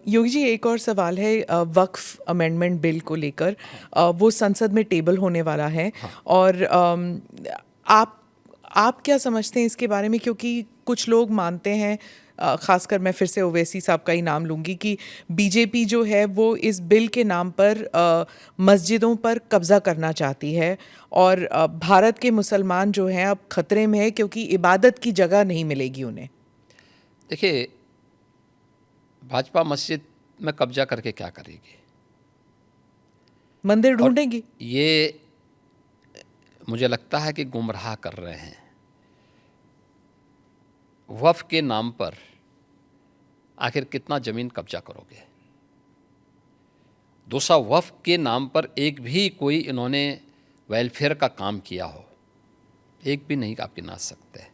योगी जी, एक और सवाल है वक्फ अमेंडमेंट बिल को लेकर। हाँ। वो संसद में टेबल होने वाला है। हाँ। और आप आप क्या समझते हैं इसके बारे में? क्योंकि कुछ लोग मानते हैं, खासकर मैं फिर से ओवैसी साहब का ही नाम लूंगी, कि बीजेपी जो है वो इस बिल के नाम पर मस्जिदों पर कब्जा करना चाहती है। और भारत के मुसलमान जो हैं अब खतरे में है, क्योंकि इबादत की जगह नहीं मिलेगी उन्हें। देखिए, भाजपा मस्जिद में कब्जा करके क्या करेगी? मंदिर और ढूंढेगी। ये मुझे लगता है कि गुमराह कर रहे हैं। वक्फ के नाम पर आखिर कितना ज़मीन कब्जा करोगे? दूसरा, वक्फ के नाम पर एक भी कोई इन्होंने वेलफेयर का काम किया हो, एक भी नहीं आप गिना सकते।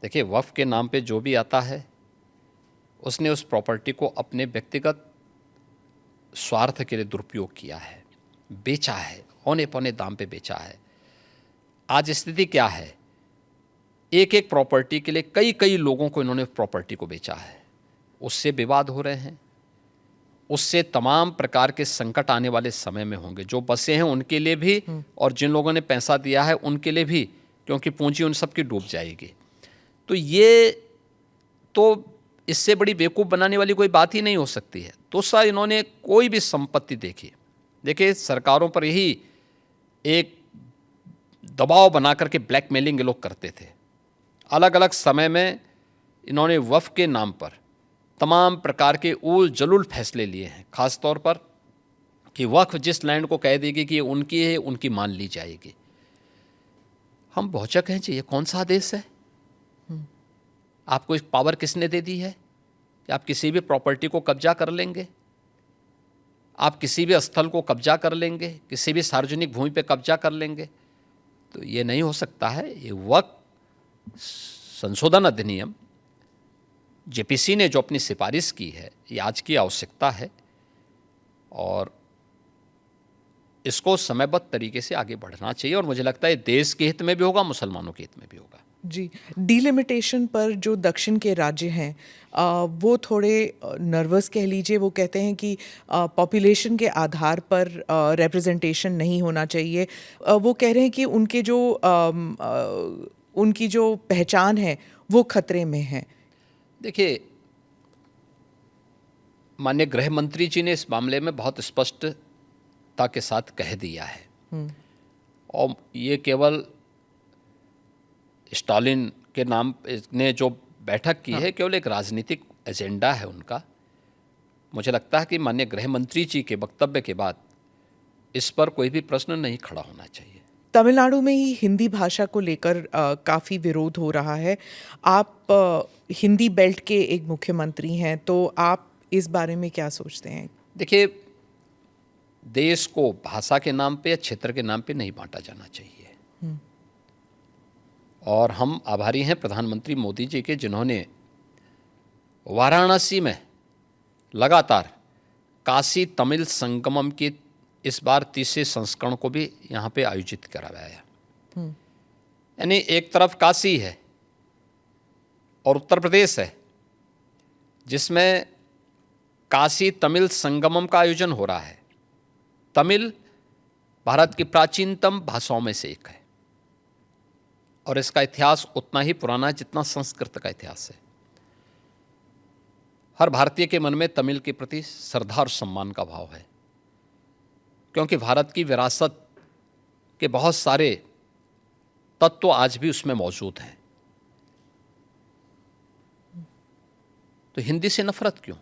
देखिए, वक्फ के नाम पे जो भी आता है, उसने उस प्रॉपर्टी को अपने व्यक्तिगत स्वार्थ के लिए दुरुपयोग किया है, बेचा है, औने पौने दाम पे बेचा है। आज स्थिति क्या है? एक एक प्रॉपर्टी के लिए कई कई लोगों को इन्होंने प्रॉपर्टी को बेचा है। उससे विवाद हो रहे हैं, उससे तमाम प्रकार के संकट आने वाले समय में होंगे। जो बसे हैं उनके लिए भी, और जिन लोगों ने पैसा दिया है उनके लिए भी, क्योंकि पूंजी उन सब की डूब जाएगी। तो ये तो इससे बड़ी बेवकूफ़ बनाने वाली कोई बात ही नहीं हो सकती है। दूसरा, इन्होंने कोई भी संपत्ति देखी, देखिए सरकारों पर यही एक दबाव बना करके ब्लैकमेलिंग ये लोग करते थे। अलग अलग समय में इन्होंने वक्फ के नाम पर तमाम प्रकार के उल जलुल फैसले लिए हैं। ख़ास तौर पर कि वक्फ जिस लैंड को कह देगी कि ये उनकी है, उनकी मान ली जाएगी। हम बहुचक हैं जी, ये कौन सा आदेश है? आपको एक पावर किसने दे दी है कि आप किसी भी प्रॉपर्टी को कब्जा कर लेंगे? आप किसी भी स्थल को कब्जा कर लेंगे, किसी भी सार्वजनिक भूमि पे कब्जा कर लेंगे? तो ये नहीं हो सकता है। ये वक्फ संशोधन अधिनियम जेपीसी ने जो अपनी सिफारिश की है, ये आज की आवश्यकता है, और इसको समयबद्ध तरीके से आगे बढ़ना चाहिए। और मुझे लगता है देश के हित में भी होगा, मुसलमानों के हित में भी होगा। जी। डिलिमिटेशन पर जो दक्षिण के राज्य हैं, वो थोड़े नर्वस कह लीजिए। वो कहते हैं कि पॉपुलेशन के आधार पर रिप्रेजेंटेशन नहीं होना चाहिए। वो कह रहे हैं कि उनकी जो पहचान है वो खतरे में है। देखिए, माननीय गृह मंत्री जी ने इस मामले में बहुत स्पष्टता के साथ कह दिया है, और ये केवल स्टालिन के नाम ने जो बैठक की है, केवल एक राजनीतिक एजेंडा है उनका। मुझे लगता है कि माननीय गृह मंत्री जी के वक्तव्य के बाद इस पर कोई भी प्रश्न नहीं खड़ा होना चाहिए। तमिलनाडु में ही हिंदी भाषा को लेकर काफ़ी विरोध हो रहा है। आप हिंदी बेल्ट के एक मुख्यमंत्री हैं, तो आप इस बारे में क्या सोचते हैं? देखिए, देश को भाषा के नाम पे या क्षेत्र के नाम पे नहीं बांटा जाना चाहिए। और हम आभारी हैं प्रधानमंत्री मोदी जी के, जिन्होंने वाराणसी में लगातार काशी तमिल संगमम की इस बार तीसरे संस्करण को भी यहाँ पे आयोजित करवाया। यानी एक तरफ काशी है और उत्तर प्रदेश है, जिसमें काशी तमिल संगमम का आयोजन हो रहा है। तमिल भारत की प्राचीनतम भाषाओं में से एक है, और इसका इतिहास उतना ही पुराना है जितना संस्कृत का इतिहास है। हर भारतीय के मन में तमिल के प्रति श्रद्धा और सम्मान का भाव है, क्योंकि भारत की विरासत के बहुत सारे तत्व आज भी उसमें मौजूद हैं। तो हिंदी से नफरत क्यों?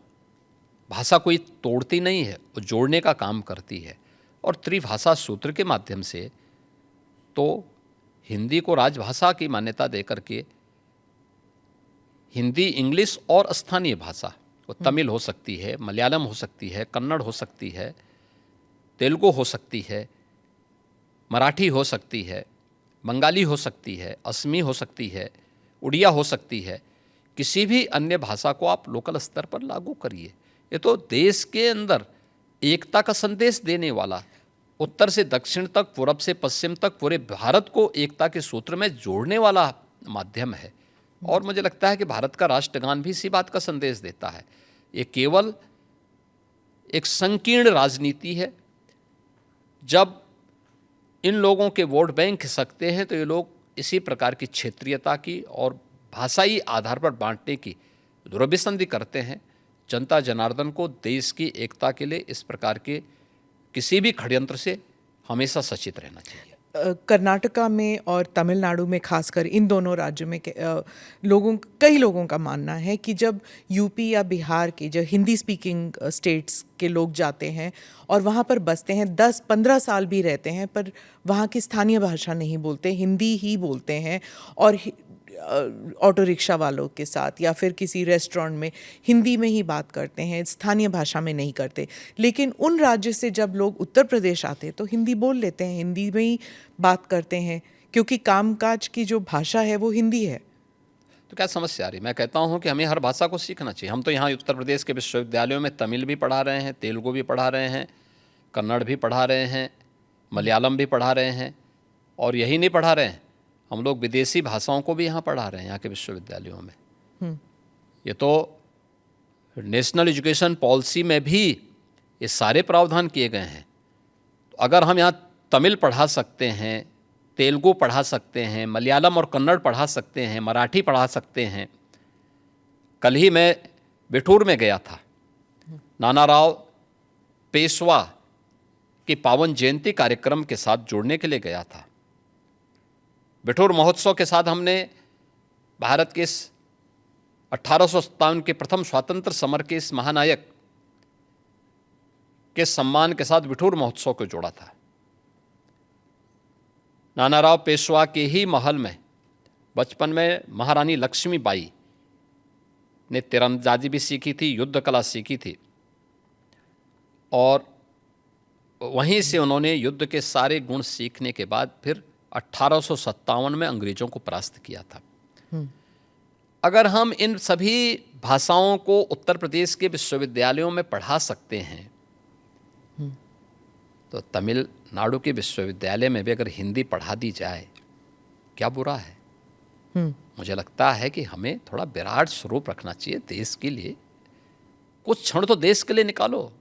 भाषा कोई तोड़ती नहीं है, वो जोड़ने का काम करती है। और त्रिभाषा सूत्र के माध्यम से तो हिंदी को राजभाषा की मान्यता देकर के हिंदी, इंग्लिश और स्थानीय भाषा, वो तमिल हो सकती है, मलयालम हो सकती है, कन्नड़ हो सकती है, तेलुगु हो सकती है, मराठी हो सकती है, बंगाली हो सकती है, असमी हो सकती है, उड़िया हो सकती है। किसी भी अन्य भाषा को आप लोकल स्तर पर लागू करिए। ये तो देश के अंदर एकता का संदेश देने वाला, उत्तर से दक्षिण तक, पूरब से पश्चिम तक पूरे भारत को एकता के सूत्र में जोड़ने वाला माध्यम है। और मुझे लगता है कि भारत का राष्ट्रगान भी इसी बात का संदेश देता है। ये केवल एक संकीर्ण राजनीति है। जब इन लोगों के वोट बैंक खिसकते हैं तो ये लोग इसी प्रकार की क्षेत्रीयता की और भाषाई आधार पर बांटने की दुरभिसंधि करते हैं। जनता जनार्दन को देश की एकता के लिए इस प्रकार के किसी भी षड्यंत्र से हमेशा सचेत रहना चाहिए। कर्नाटका में और तमिलनाडु में खासकर इन दोनों राज्यों में कई लोगों का मानना है कि जब यूपी या बिहार के जो हिंदी स्पीकिंग स्टेट्स के लोग जाते हैं और वहाँ पर बसते हैं, 10-15 साल भी रहते हैं, पर वहाँ की स्थानीय भाषा नहीं बोलते, हिंदी ही बोलते हैं और ऑटो रिक्शा वालों के साथ या फिर किसी रेस्टोरेंट में हिंदी में ही बात करते हैं, स्थानीय भाषा में नहीं करते। लेकिन उन राज्य से जब लोग उत्तर प्रदेश आते हैं तो हिंदी बोल लेते हैं, हिंदी में ही बात करते हैं, क्योंकि कामकाज की जो भाषा है वो हिंदी है। तो क्या समस्या आ रही? मैं कहता हूँ कि हमें हर भाषा को सीखना चाहिए। हम तो यहाँ उत्तर प्रदेश के विश्वविद्यालयों में तमिल भी पढ़ा रहे हैं, तेलुगु भी पढ़ा रहे हैं, कन्नड़ भी पढ़ा रहे हैं, मलयालम भी पढ़ा रहे हैं, और यही नहीं पढ़ा रहे हैं, हम लोग विदेशी भाषाओं को भी यहाँ पढ़ा रहे हैं यहाँ के विश्वविद्यालयों में। ये तो नेशनल एजुकेशन पॉलिसी में भी ये सारे प्रावधान किए गए हैं। तो अगर हम यहाँ तमिल पढ़ा सकते हैं, तेलुगु पढ़ा सकते हैं, मलयालम और कन्नड़ पढ़ा सकते हैं, मराठी पढ़ा सकते हैं। कल ही मैं बिठूर में गया था, नानाराव पेशवा के पावन जयंती कार्यक्रम के साथ जुड़ने के लिए गया था। बिठूर महोत्सव के साथ हमने भारत के इस 1857 के प्रथम स्वातंत्र समर के इस महानायक के सम्मान के साथ बिठूर महोत्सव को जोड़ा था। नानाराव पेशवा के ही महल में बचपन में महारानी लक्ष्मीबाई ने तीरंदाजी भी सीखी थी, युद्ध कला सीखी थी, और वहीं से उन्होंने युद्ध के सारे गुण सीखने के बाद फिर 1857 में अंग्रेजों को परास्त किया था। अगर हम इन सभी भाषाओं को उत्तर प्रदेश के विश्वविद्यालयों में पढ़ा सकते हैं तो तमिलनाडु के विश्वविद्यालय में भी अगर हिंदी पढ़ा दी जाए, क्या बुरा है? मुझे लगता है कि हमें थोड़ा विराट स्वरूप रखना चाहिए देश के लिए। कुछ क्षण तो देश के लिए निकालो।